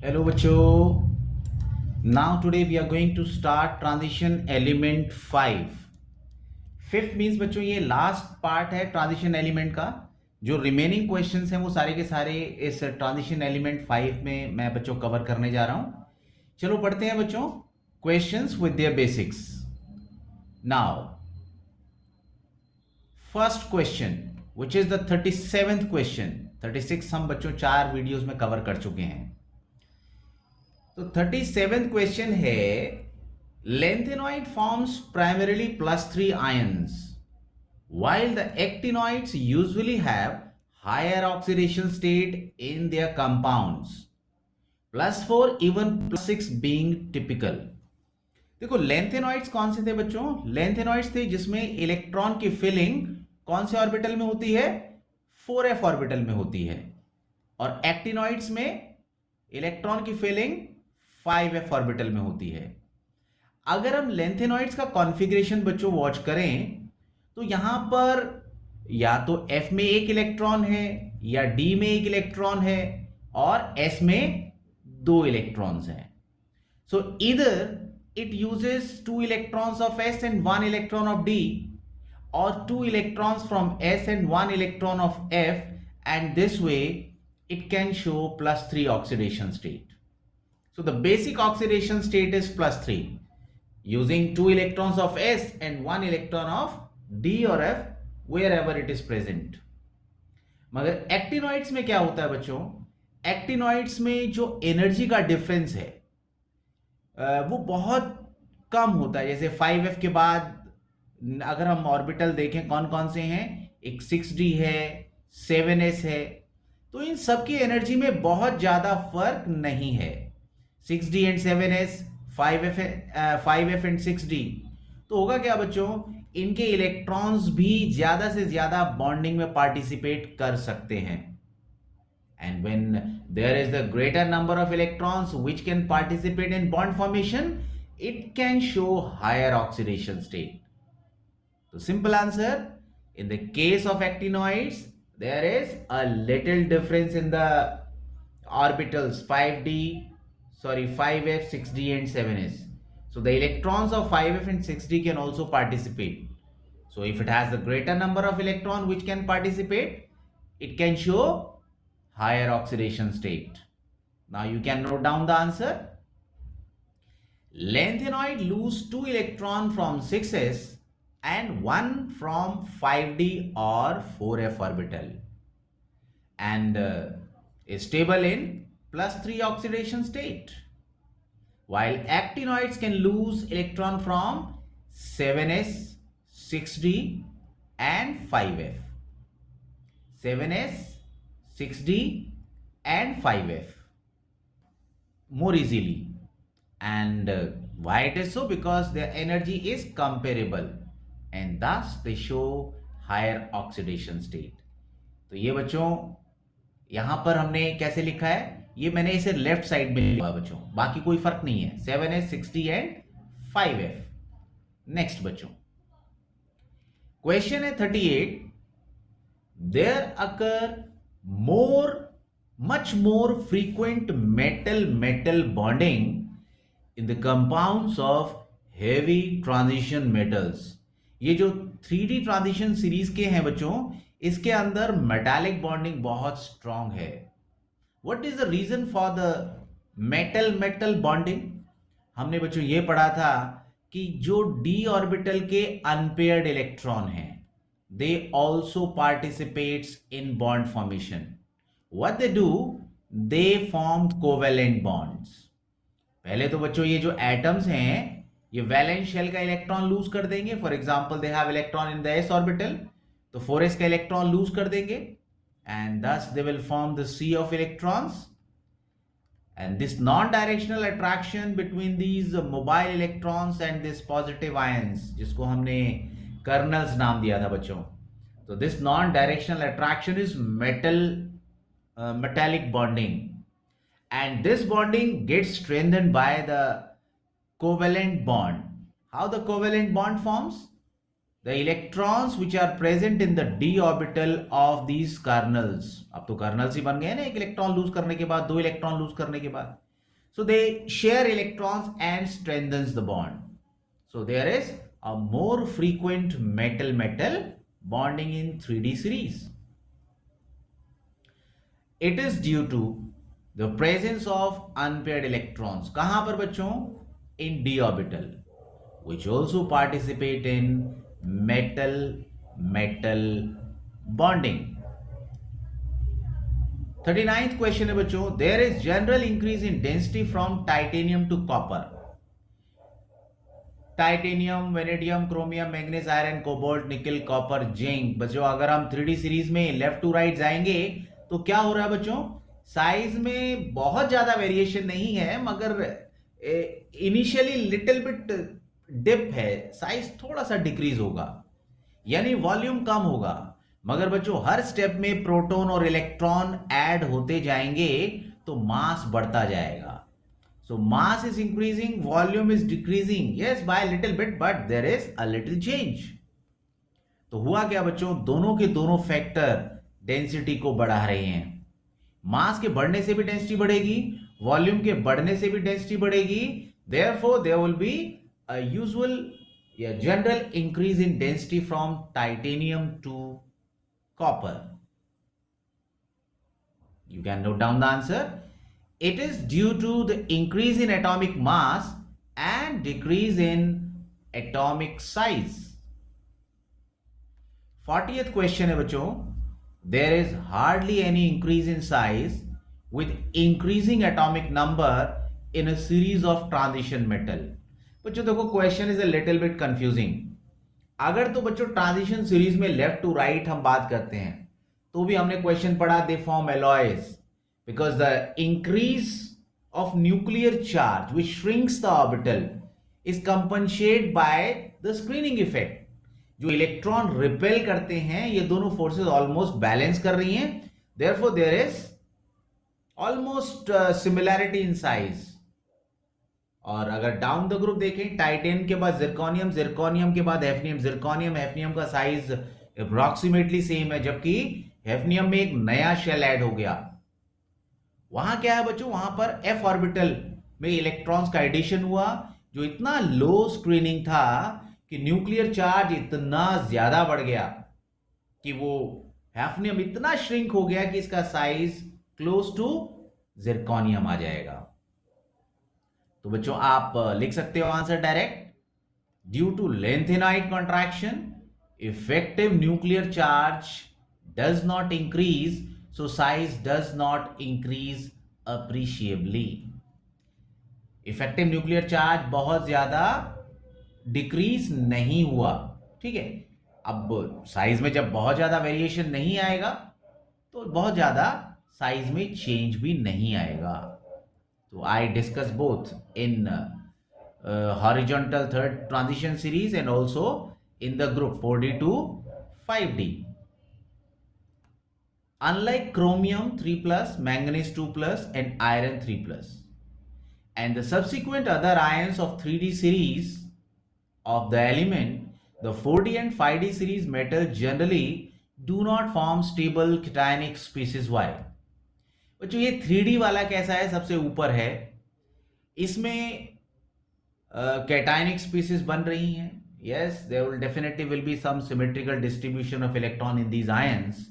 Hello बच्चों. Now today we are going to start transition element 5. Fifth means बच्चों ये last part है transition element का. जो रिमेनिंग क्वेश्चंस हैं वो सारे के सारे इस ट्रांजिशन एलिमेंट 5 में मैं बच्चों कवर करने जा रहा हूं. चलो पढ़ते हैं बच्चों questions with their basics. Now first question which is the 37th question. 36 हम बच्चों 4 वीडियोस में कवर कर चुके हैं. तो 37th क्वेश्चन है lanthanide forms primarily +3 ions while the actinoids usually have higher oxidation state in their compounds, +4 even +6 being typical. देखो lanthanide कौन से थे बच्चों? lanthanide थे जिसमें इलेक्ट्रॉन की फिलिंग कौन से ऑर्बिटल में होती है? 4f ऑर्बिटल में होती है. और एक्टिनॉइड्स में इलेक्ट्रॉन की फिलिंग 5f ऑर्बिटल में होती है. अगर हम लेंथेनॉइड्स का कॉन्फ़िगरेशन बच्चों वॉच करें तो यहां पर या तो F में एक इलेक्ट्रॉन है या D में एक इलेक्ट्रॉन है और S में 2 इलेक्ट्रॉन्स हैं. सो इधर it uses 2 electrons of S and 1 electron of D और 2 electrons from S and 1 electron of F, and this way it can show +3 oxidation state. So the basic oxidation state is +3 using 2 electrons of S and 1 electron of D or F wherever it is present. मगर actinoids में क्या होता है बच्चों? Actinoids में जो energy का difference है वो बहुत कम होता है. जैसे 5f के बाद अगर हम ऑर्बिटल देखें कौन कौन से हैं, एक 6d है, 7s है, तो इन सब की एनर्जी में बहुत ज्यादा फर्क नहीं है. 6d and 7s, 5f and 6d. तो होगा क्या बच्चों? इनके इलेक्ट्रॉन्स भी ज्यादा से ज्यादा बॉन्डिंग में पार्टिसिपेट कर सकते हैं. And when there is the greater number of electrons which can participate in bond formation, it can show higher oxidation state. तो simple answer, in the case of actinoids there is a little difference in the orbitals 5f, 6d and 7s. So the electrons of 5f and 6d can also participate. So if it has the greater number of electron which can participate, it can show higher oxidation state. Now you can note down the answer. Lanthanoid lose 2 electron from 6s and 1 from 5d or 4f orbital and is stable in +3 oxidation state, while actinoids can lose electron from 7s, 6d and 5f. 7s, 6d and 5f more easily. And why it is so? Because their energy is comparable and thus they show higher oxidation state. तो ये बच्चों यहां पर हमने कैसे लिखा है, ये मैंने इसे लेफ्ट साइड में लिखा बच्चों, बाकी कोई फर्क नहीं है. 7s, 6d and 5f. Next बच्चों क्वेश्चन है 38. There occur much more frequent metal bonding in the compounds of heavy transition metals. ये जो 3D ट्रांजिशन सीरीज के हैं बच्चों, इसके अंदर मेटालिक बॉन्डिंग बहुत स्ट्रांग है. What is the reason for the metal bonding? हमने बच्चों ये पढ़ा था कि जो d ऑर्बिटल के अनपेयर्ड इलेक्ट्रॉन हैं, they also participates in bond formation. What they do, they form covalent bonds. पहले तो बच्चों ये जो एटम्स हैं ये वैलेंस शेल का इलेक्ट्रॉन लूज कर देंगे. For example they have electron in the s orbital, तो 4s का इलेक्ट्रॉन लूज कर देंगे and thus they will form the sea of electrons. And this non-directional attraction between these mobile electrons and this positive ions, जिसको हमने kernels नाम दिया था बच्चों, तो this non-directional attraction is metallic bonding, and this bonding gets strengthened by the covalent bond. How the covalent bond forms? The electrons which are present in the d orbital of these kernels, अब तो kernels ही बन गए ना, एक electron lose करने के बाद, 2 electron lose करने के बाद. So they share electrons and strengthens the bond. So there is a more frequent metal-metal bonding in 3D series. It is due to the presence of unpaired electrons. कहां पर बच्चों? In d orbital, which also participate in metal-metal bonding. 39th question है बच्चों, there is general increase in density from titanium to copper. Titanium, vanadium, chromium, manganese, iron, cobalt, निकल, copper, zinc. बच्चों अगर हम 3D series में left to right जाएंगे तो क्या हो रहा है बच्चों? साइज में बहुत ज्यादा वेरिएशन नहीं है, मगर इनिशियली लिटिल बिट डिप है, साइज थोड़ा सा डिक्रीज होगा, यानी वॉल्यूम कम होगा. मगर बच्चों हर स्टेप में प्रोटॉन और इलेक्ट्रॉन ऐड होते जाएंगे तो मास बढ़ता जाएगा. So mass is increasing, volume is decreasing. Yes, by a little bit, but there is a little change. तो हुआ क्या बच्चों? दोनों के दोनों फैक्टर डेंसिटी को बढ़ा रहे हैं. मास के बढ़ने से भी डेंसिटी बढ़ेगी, वॉल्यूम के बढ़ने से भी डेंसिटी बढ़ेगी. Therefore, there will be a usual, general increase in density from titanium to copper. You can note down the answer. It is due to the increase in atomic mass and decrease in atomic size. 40th question है बच्चों, there is hardly any increase in size with increasing atomic number in a series of transition metal. बच्चों देखो question is a little bit confusing. अगर तो बच्चों transition series में left to right हम बात करते हैं तो भी हमने क्वेश्चन पढ़ा, they form alloys because the increase of nuclear charge which shrinks the orbital is compensated by the screening effect. जो इलेक्ट्रॉन रिपेल करते हैं ये दोनों फोर्सेस ऑलमोस्ट बैलेंस कर रही हैं, therefore there is almost similarity in size. और अगर डाउन द ग्रुप देखें, टाइटेनियम के बाद जिरकोनियम, जिरकोनियम के बाद हेफनियम, जिरकोनियम हेफनियम का साइज अप्रोक्सीमेटली सेम है, जबकि हेफनियम में एक नया शेल ऐड हो गया. वहां क्या है बच्चों? वहां पर f ऑर्बिटल में इलेक्ट्रॉन्स का एडिशन हुआ जो इतना लो स्क्रीनिंग था कि न्यूक्लियर चार्ज इतना ज्यादा बढ़ गया कि वो हैफनियम इतना श्रिंक हो गया कि इसका साइज क्लोज टू जिरकोनियम आ जाएगा. तो बच्चों आप लिख सकते हो answer direct. Due to lanthanide contraction effective nuclear charge does not increase, so size does not increase appreciably. Effective nuclear charge बहुत ज्यादा डिक्रीज नहीं हुआ. ठीक है, अब साइज में जब बहुत ज्यादा वेरिएशन नहीं आएगा तो बहुत ज्यादा साइज में चेंज भी नहीं आएगा. तो I discuss both in horizontal third transition series and also in the group 4D to 5D. Unlike chromium 3+, manganese 2+, and iron 3+, and the subsequent other ions of 3D series of the element, the 4D and 5D series metals generally do not form stable cationic species. Why? बच्चों ये 3D वाला कैसा है? सबसे ऊपर है, इसमें cationic species बन रही हैं. Yes, there will definitely be some symmetrical distribution of electron in these ions.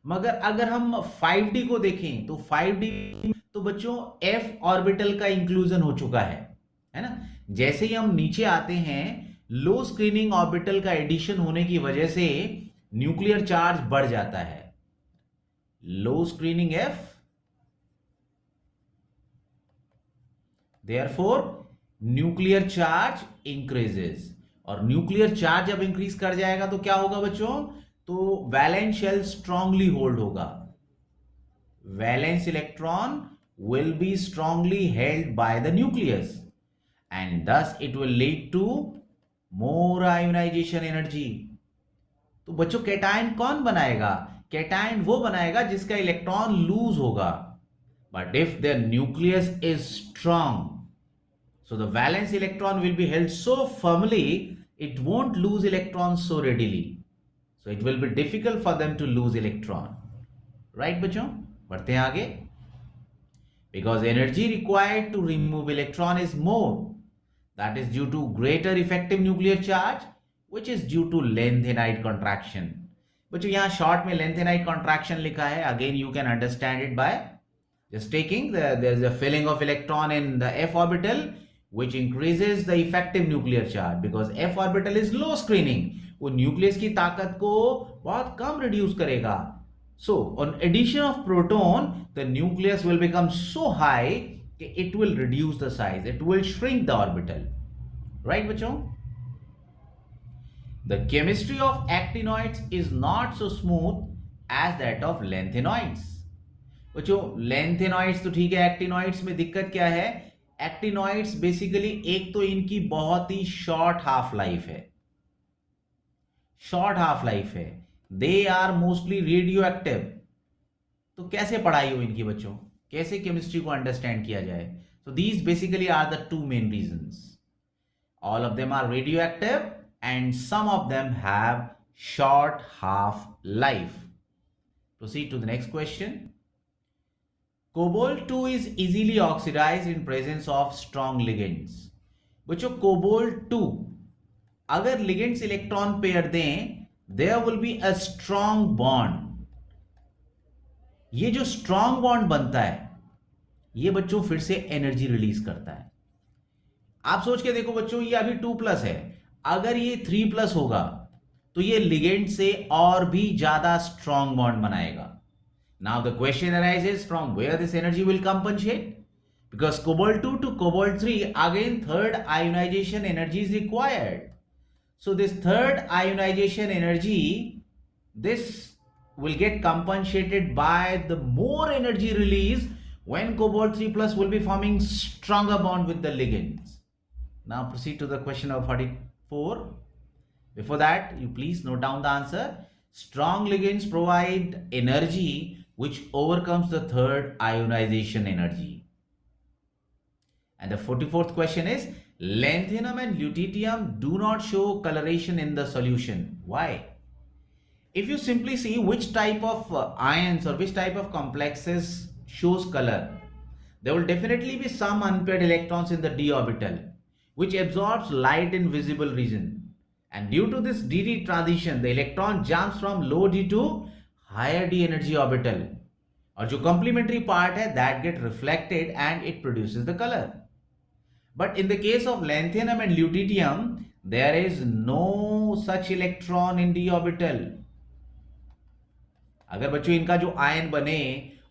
मगर अगर हम 5D को देखें तो 5D तो बच्चों f ऑर्बिटल का इंक्लूजन हो चुका है ना. जैसे ही हम नीचे आते हैं, लो स्क्रीनिंग ऑर्बिटल का एडिशन होने की वजह से न्यूक्लियर चार्ज बढ़ जाता है. Low screening f, therefore nuclear charge increases. और न्यूक्लियर चार्ज जब इंक्रीज कर जाएगा तो क्या होगा बच्चों? तो वैलेंस शेल स्ट्रांगली होल्ड होगा. Valence electron will be strongly held by the nucleus and thus it will lead to more ionization energy. तो बच्चों कैटायन कौन बनाएगा? कैटायन वो बनाएगा जिसका इलेक्ट्रॉन लूज होगा. But if the nucleus is strong, so the valence electron will be held so firmly it won't lose electrons so readily. So it will be difficult for them to lose electron. Right बच्चों? बढ़ते हैं आगे. because energy required to remove electron is more. That is due to greater effective nuclear charge, which is due to lengthenite contraction. बच्चों यहाँ short में lengthenite contraction लिखा है. Again you can understand it by just taking there's a filling of electron in the f orbital, which increases the effective nuclear charge because f orbital is low screening. वो nucleus की ताकत को बहुत कम reduce करेगा. So on addition of proton, the nucleus will become so high that it will reduce the size, it will shrink the orbital. Right, बच्चों? The chemistry of actinoids is not so smooth as that of lanthanoids. बच्चों lanthanoids तो ठीक है, actinoids में दिक्कत क्या है? Actinoids basically एक तो इनकी बहुत ही शॉर्ट हाफ लाइफ है, शॉर्ट हाफ लाइफ है. They are mostly radioactive. तो कैसे पढ़ाई हो इनकी बच्चों, कैसे केमिस्ट्री को अंडरस्टैंड किया जाए? So these basically are the two main reasons. All of them are radioactive and some of them have short half life. Proceed to the next question. Cobalt-2 is easily oxidized in presence of strong ligands. बच्चों Cobalt-2 अगर ligands electron pair दें, there will be a strong bond. ये जो strong bond बनता है, ये बच्चों फिर से एनर्जी रिलीज करता है. आप सोच के देखो बच्चों, ये अभी 2+ है, अगर ये 3+ होगा तो ये लिगेंड से और भी ज्यादा स्ट्रॉन्ग बॉन्ड बनाएगा. Now the question arises from where this energy will compensate, because cobalt-2 to cobalt-3 again third ionization energy is required. So this third ionization energy, this will get compensated by the more energy release when cobalt-3 plus will be forming stronger bond with the ligands. Now proceed to the question of 44. Before that, you please note down the answer. Strong ligands provide energy which overcomes the third ionization energy. And the 44th question is, lanthanum and lutetium do not show coloration in the solution. Why? If you simply see which type of ions or which type of complexes shows color, there will definitely be some unpaired electrons in the d orbital, which absorbs light in visible region. And due to this dd transition, the electron jumps from low d to higher d energy orbital, और जो complementary part है that get reflected and it produces the color. But in the case of lanthanum and lutetium, there is no such electron in d orbital. अगर बच्चों इनका जो ion बने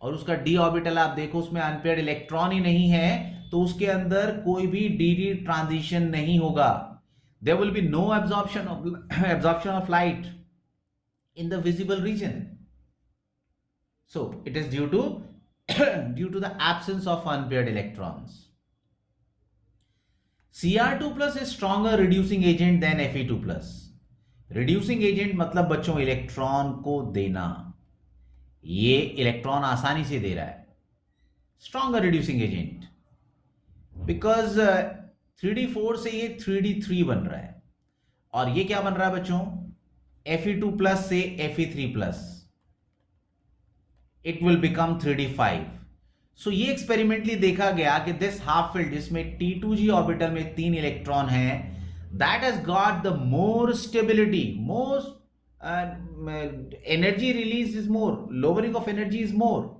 और उसका d orbital आप देखो उसमें अनपेयर्ड इलेक्ट्रॉन ही नहीं है, तो उसके अंदर कोई भी dd ट्रांजिशन नहीं होगा. There will be no absorption of light in the visible region. So it is due to the absence of unpaired electrons. Cr2 plus is stronger reducing agent than Fe2 plus. Reducing agent मतलब बच्चों electron को देना, ये electron आसानी से दे रहा है. Stronger reducing agent because 3d4 से ये 3d3 बन रहा है, और ये क्या बन रहा है बच्चों? Fe2 plus से Fe3 plus. It will become 3d5. So ये एक्सपेरिमेंटली देखा गया कि दिस हाफ फील्ड जिसमें T2g ऑर्बिटल में 3 इलेक्ट्रॉन है, that has got the more stability, more energy release is more, lowering of energy is more.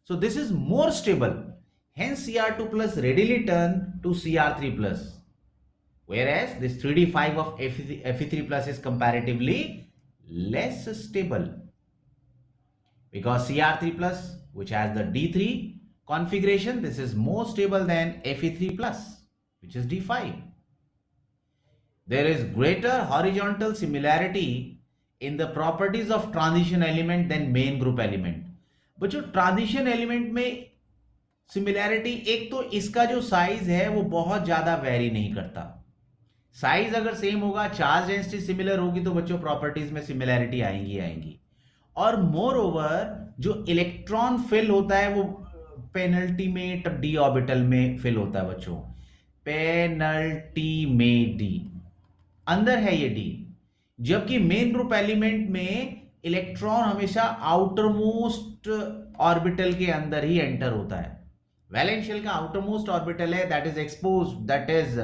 So this is more stable. Hence Cr2 plus readily turn to Cr3 plus. Whereas this 3d5 of Fe3 plus is comparatively less stable. Because Cr3 plus, which has the d3 configuration, this is more stable than Fe3 plus, which is d5. There is greater horizontal similarity in the properties of transition element than main group element. बच्चों transition element में similarity, एक तो इसका जो size है वो बहुत ज्यादा वेरी नहीं करता. साइज अगर सेम होगा, चार्ज डेंसिटी सिमिलर होगी, तो बच्चों प्रॉपर्टीज में सिमिलैरिटी आएंगी. और मोर ओवर जो इलेक्ट्रॉन फिल होता है वो पेनल्टीमेट डी ऑर्बिटल में फिल होता है बच्चों. पेनल्टीमेट डी अंदर है ये डी, जबकि मेन ग्रुप एलिमेंट में इलेक्ट्रॉन हमेशा आउटर मोस्ट ऑर्बिटल के अंदर ही एंटर होता है. वैलेंस शेल का आउटरमोस्ट ऑर्बिटल है that is expose, that is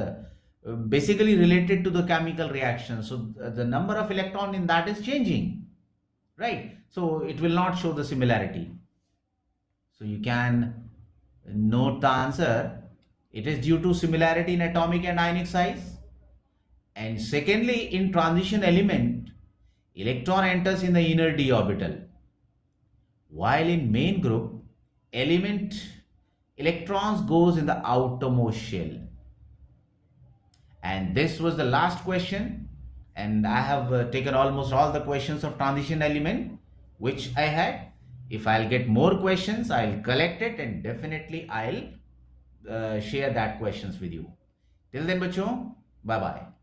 basically related to the chemical reaction, so the number of electron in that is changing, right? So it will not show the similarity. So you can note the answer. It is due to similarity in atomic and ionic size. And secondly, in transition element, electron enters in the inner d orbital, while in main group element electrons goes in the outermost shell. And this was the last question, and I have taken almost all the questions of transition element which I had. If I'll get more questions, I'll collect it and definitely I'll share that questions with you. Till then, bachcho, bye bye.